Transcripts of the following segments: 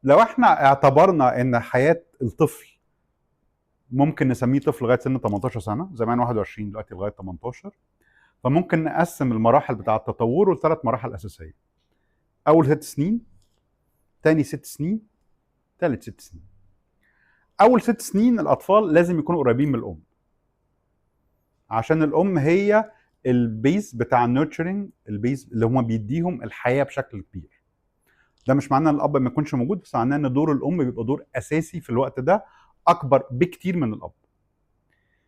لو احنا اعتبرنا ان حياه الطفل ممكن نسميه طفل لغايه سن 18 سنه، زمان 21 دلوقتي لغايه 18، فممكن نقسم المراحل بتاعه تطوره لثلاث مراحل اساسيه. اول 6 سنين، تاني 6 سنين، تالت 6 سنين. اول 6 سنين الاطفال لازم يكونوا قريبين من الام، عشان الام هي البيز بتاع النيرتشرنج، البيز اللي هم بيديهم الحياه بشكل كبير. ده مش معناه ان الاب ما يكونش موجود، بس معناه ان دور الام بيبقى دور اساسي في الوقت ده، اكبر بكتير من الاب.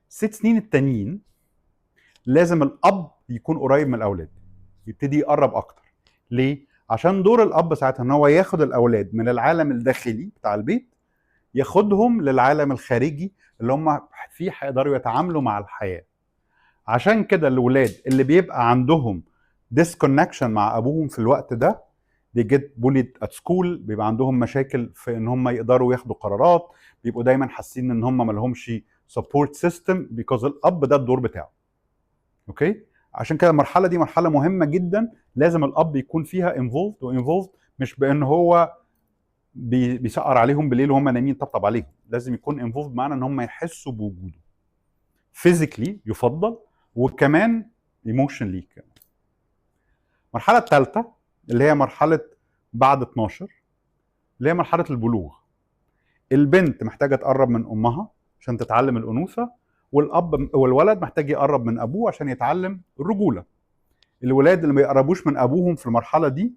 6 سنين التانيين لازم الاب يكون قريب من الاولاد، يبتدي يقرب اكتر. ليه؟ عشان دور الاب ساعتها ان هو ياخد الاولاد من العالم الداخلي بتاع البيت، ياخدهم للعالم الخارجي اللي هم فيه هيقدروا يتعاملوا مع الحياه. عشان كده الولاد اللي بيبقى عندهم disconnection مع ابوهم في الوقت ده، they get bullied at school، بيبقى عندهم مشاكل في ان هم يقدروا ياخدوا قرارات، بيبقوا دايما حاسين ان هم ما لهمش support system because الاب ده الدور بتاعه. اوكي؟ عشان كده المرحله دي مرحله مهمه جدا، لازم الاب يكون فيها involved، وانفولد مش بان هو بيسقر عليهم بالليل وهم نايمين طبطب عليهم، لازم يكون involved معانا ان هم يحسوا بوجوده physically يفضل، وكمان ايموشنلي. المرحله الثالثه اللي هي مرحله بعد 12، اللي هي مرحله البلوغ. البنت محتاجه تقرب من امها عشان تتعلم الانوثه، والاب والولد محتاج يقرب من ابوه عشان يتعلم الرجوله. الولاد اللي ما يقربوش من ابوهم في المرحله دي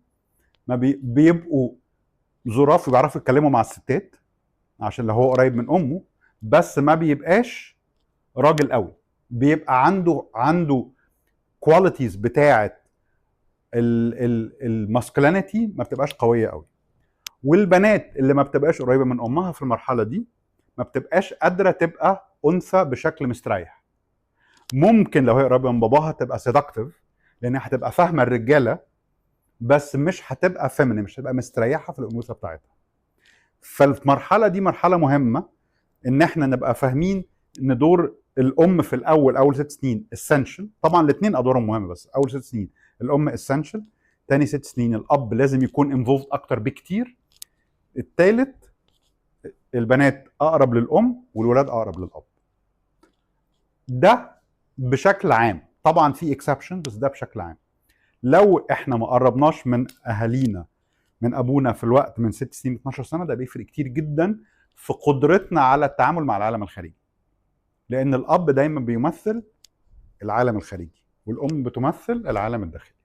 ما بيبقوا ظراف، بيعرفوا يتكلموا مع الستات عشان لو هو قريب من امه، بس ما بيبقاش راجل قوي، بيبقى عنده كواليتيز بتاعه الماسكلينيتي ما بتبقاش قويه قوي. والبنات اللي ما بتبقاش قريبه من امها في المرحله دي ما بتبقاش قادره تبقى انثى بشكل مستريح. ممكن لو هي قريبه من باباها تبقى سيدكتيف، لان هتبقى فاهمه الرجاله بس مش هتبقى فيمينين، مش هتبقى مستريحه في الانوثه بتاعتها. فالمرحله دي مرحله مهمه ان احنا نبقى فاهمين ان دور الام في اول 6 سنين اسينشال. طبعا الاثنين ادوارهم مهمه، بس اول 6 سنين الام اسينشال، تاني 6 سنين الاب لازم يكون انفولد اكتر بكتير، الثالث البنات اقرب للام والولاد اقرب للاب. ده بشكل عام، طبعا في اكسبشن بس ده بشكل عام. لو احنا ما قربناش من اهالينا، من ابونا في الوقت من 6 سنين ل 12 سنه، ده بيفرق كتير جدا في قدرتنا على التعامل مع العالم الخارجي، لان الاب دايما بيمثل العالم الخارجي والام بتمثل العالم الداخلي.